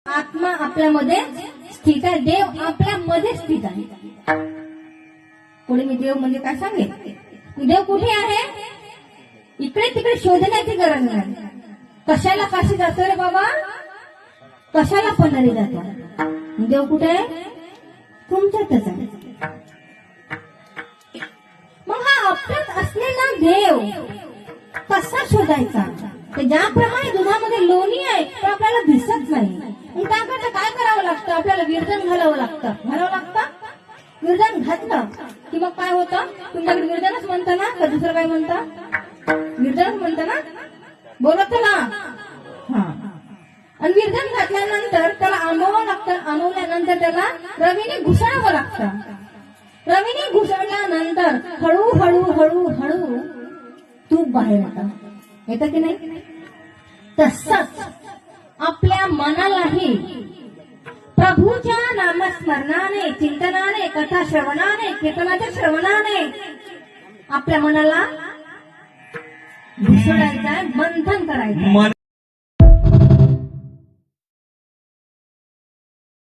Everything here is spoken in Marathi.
आत्मा आपल्यामध्ये स्थित आहे, देव आपल्यामध्ये स्थित आहे. कोणी मी देव म्हणजे काय सांगेल? देव कुठे आहे? इकडे तिकडे शोधण्याची गरज नाही. कशाला काशी जातो रे बाबा? कशाला पंढरी जातो? देव कुठे आहे? तुमच्यातच आहे. मग हा आपल्यात असलेला देव कसा शोधायचा? तर ज्याप्रमाणे दुधामध्ये लोणी आहे तर आपल्याला दिसत नाही. मग त्याकरता काय करावं लागतं? आपल्याला विरजन घालावं लागतं. विरजन घातलं की मग काय होतं? तुमच्याकडे विरजनच म्हणता ना का दुसरं काय म्हणता? विरजनच म्हणता ना? बोलत ना. हा. आणि विरजन घातल्यानंतर त्याला आंबवावं लागतं. आंबवल्यानंतर त्याला रवीने घुसळावं लागतं. रवीने घुसळल्यानंतर हळूहळू हळूहळू तूप बाहेर येतं की नाही? तसंच आपल्या मनालाही प्रभूच्या नामस्मरणाने, चिंतनाने, कथा श्रवणाने, कीर्तनाच्या श्रवणाने आपल्या मनाला घुसळायचं आहे, मंथन करायचं.